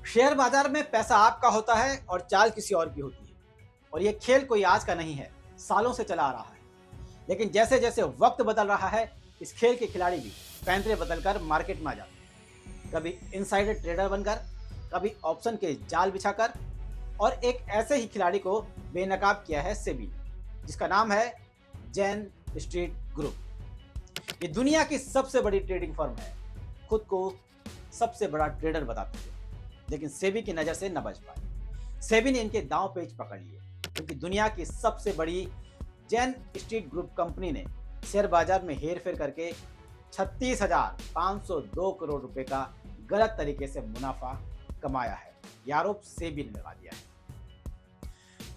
Share बाजार में पैसा आपका होता है और चाल किसी और की होती है। और ये खेल कोई आज का नहीं है, सालों से चला आ रहा है। लेकिन जैसे जैसे वक्त बदल रहा है, इस खेल के खिलाड़ी भी पैंतरे बदलकर मार्केट में आ जाते हैं। कभी इनसाइडर ट्रेडर बनकर, कभी ऑप्शन के जाल बिछाकर, और एक ऐसे ही खिलाड़ी को बेनकाब किया है सेबी, जिसका नाम है जैन स्ट्रीट ग्रुप। ये दुनिया की सबसे बड़ी ट्रेडिंग फर्म है, खुद को सबसे बड़ा ट्रेडर बताते हैं, लेकिन सेबी की नज़र से न बच पाए। सेबी ने इनके दांव पेच पकड़ लिए, क्योंकि दुनिया की सबसे बड़ी जैन स्ट्रीट ग्रुप कंपनी ने शेयर बाजार में हेरफेर करके 36,502 करोड़ रुपए का गलत तरीके से मुनाफा कमाया है। यह आरोप सेबी ने लगा दिया है,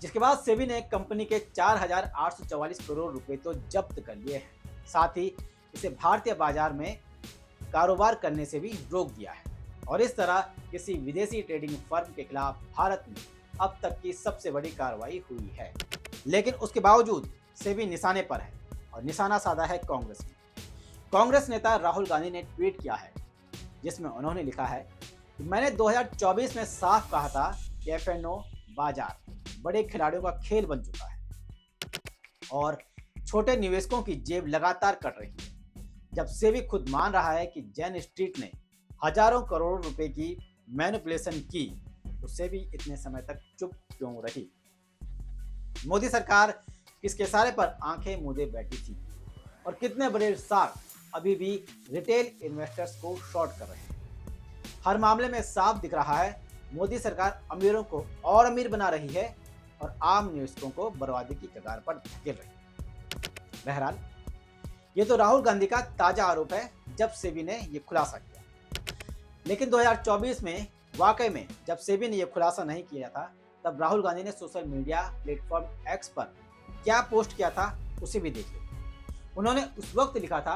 जिसके बाद सेबी ने कंपनी के 4,844 करोड़ रुपए तो जब्त कर लिए हैं। साथ ही इसे भारतीय बाजार में कारोबार करने से भी रोक दिया है। और इस तरह किसी विदेशी ट्रेडिंग फर्म के खिलाफ भारत में अब तक की सबसे बड़ी कार्रवाई हुई है। लेकिन उसके बावजूद सेबी निशाने पर है, और निशाना साधा है कांग्रेस ने। कांग्रेस नेता राहुल गांधी ने ट्वीट किया है, जिसमें उन्होंने लिखा है कि मैंने 2024 में साफ कहा था कि एफएनओ बाजार बड़े खिलाड़ियों का खेल बन चुका है और छोटे निवेशकों की जेब लगातार कट रही है। जब सेबी खुद मान रहा है कि जैन स्ट्रीट ने हजारों करोड़ रुपए की मैनिपुलेशन की, तो सेबी इतने समय तक चुप क्यों रही? मोदी सरकार किसके इशारे पर आंखें मूंदे बैठी थी, और कितने बड़े शार्क अभी भी रिटेल इन्वेस्टर्स को शॉर्ट कर रहे हैं? हर मामले में साफ दिख रहा है, मोदी सरकार अमीरों को और अमीर बना रही है और आम निवेशकों को बर्बादी की कगार पर धकेल रही है। बहरहाल, ये तो राहुल गांधी का ताजा आरोप है, जब सेबी ने यह खुलासा किया। लेकिन 2024 में वाकई में जब सेबी ने यह खुलासा नहीं किया था, तब राहुल गांधी ने सोशल मीडिया प्लेटफॉर्म एक्स पर क्या पोस्ट किया था, उसे भी देख लें। उन्होंने उस वक्त लिखा था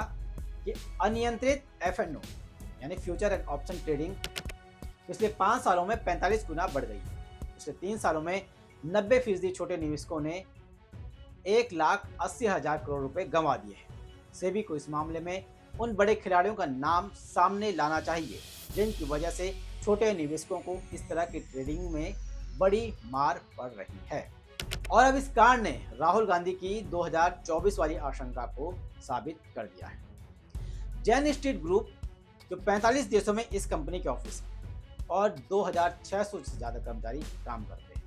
कि अनियंत्रित एफएनओ यानी फ्यूचर एंड ऑप्शन ट्रेडिंग पिछले 5 सालों में 45 गुना बढ़ गई है। पिछले 3 सालों में 90% छोटे निवेशकों ने 1,80,000 करोड़ रुपए गंवा दिए हैं। सेबी को इस मामले में उन बड़े खिलाड़ियों का नाम सामने लाना चाहिए, जिनकी वजह से छोटे निवेशकों को इस तरह की ट्रेडिंग में बड़ी मार पड़ रही है। और अब इस कांड ने राहुल गांधी की 2024 वाली आशंका को साबित कर दिया है। जैन स्ट्रीट ग्रुप, जो 45 देशों में इस कंपनी के ऑफिस है और 2,600 से ज़्यादा कर्मचारी काम करते हैं,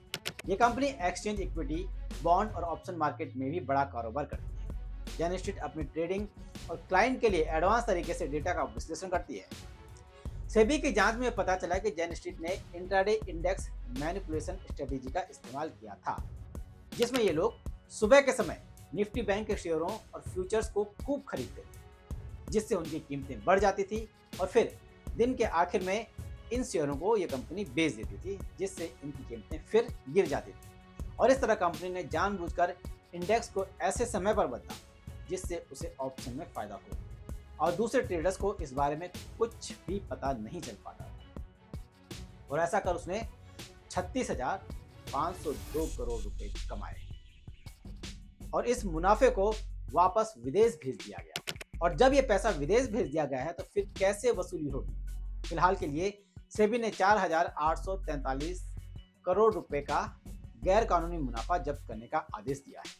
ये कंपनी एक्सचेंज, इक्विटी, बॉन्ड और ऑप्शन मार्केट में भी बड़ा कारोबार करती है। जैन स्ट्रीट अपनी ट्रेडिंग और क्लाइंट के लिए एडवांस तरीके से डेटा का विश्लेषण करती है। सेबी की जांच में पता चला कि जैन स्ट्रीट ने इंट्राडे इंडेक्स मैनिपुलेशन स्ट्रेटेजी का इस्तेमाल किया था, जिसमें ये लोग सुबह के समय निफ्टी बैंक के शेयरों और फ्यूचर्स को खूब खरीदते थे, जिससे उनकी कीमतें बढ़ जाती थी, और फिर दिन के आखिर में इन शेयरों को ये कंपनी बेच देती थी, जिससे इनकी कीमतें फिर गिर जाती थी। और इस तरह कंपनी ने जानबूझकर इंडेक्स को ऐसे समय पर बदला जिससे उसे ऑप्शन में फायदा हो, और दूसरे ट्रेडर्स को इस बारे में कुछ भी पता नहीं चल पाता था। और ऐसा कर उसने 36,502 करोड़ रुपए कमाए, और इस मुनाफे को वापस विदेश भेज दिया गया। और जब ये पैसा विदेश भेज दिया गया है, तो फिर कैसे वसूली होगी? फिलहाल के लिए सेबी ने 4,843 करोड़ रुपए का गैर कानूनी मुनाफा जब्त करने का आदेश दिया है,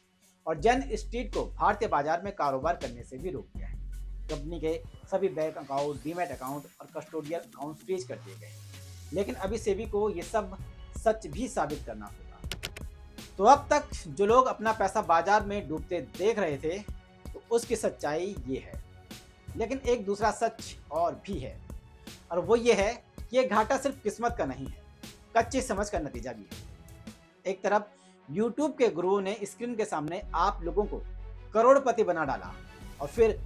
और जैन स्ट्रीट को भारतीय बाजार में कारोबार करने से भी रोक दिया है। कंपनी के सभी बैंक अकाउंट, डीमैट अकाउंट और कस्टोडियल अकाउंट फ्रीज कर दिए गए। लेकिन अभी सेबी को ये सब सच भी साबित करना होगा। तो अब तक जो लोग अपना पैसा बाजार में डूबते देख रहे थे, तो उसकी सच्चाई ये है। लेकिन एक दूसरा सच और भी है, और वो ये है कि ये घाटा सिर्फ किस्मत का नहीं है, कच्ची समझ का नतीजा भी है। एक तरफ YouTube के गुरुओं ने स्क्रीन के सामने आप लोगों को करोड़पति बना डाला, और फिर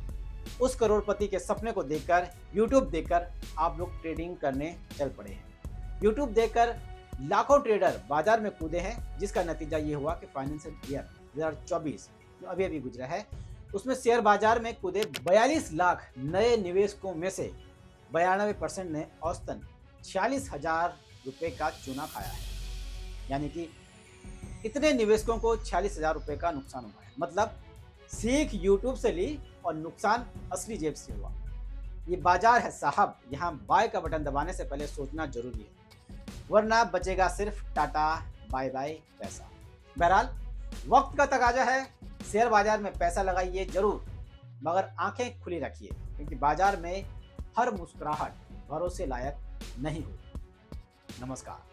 उस करोड़पति के सपने को देखकर, YouTube देखकर आप लोग ट्रेडिंग करने चल पड़े हैं। YouTube देखकर लाखों ट्रेडर बाजार में कूदे हैं, जिसका नतीजा ये हुआ कि फाइनेंशियल ईयर 2024 जो अभी अभी गुजरा है, उसमें शेयर बाजार में कूदे 42 लाख नए निवेशकों में से 92% ने औसतन 46,000 रुपए का चूना खाया है। यानी कि इतने निवेशकों को 46,000 रुपए का नुकसान हुआ है। मतलब सीख यूट्यूब से ली और नुकसान असली जेब से हुआ। ये बाजार है साहब, यहाँ बाय का बटन दबाने से पहले सोचना जरूरी है। वरना बचेगा सिर्फ टाटा बाय बाय पैसा। बहरहाल वक्त का तकाजा है, शेयर बाजार में पैसा लगाइए जरूर, मगर आंखें खुली रखिए, क्योंकि बाजार में हर मुस्कुराहट भरोसे लायक नहीं होती। नमस्कार।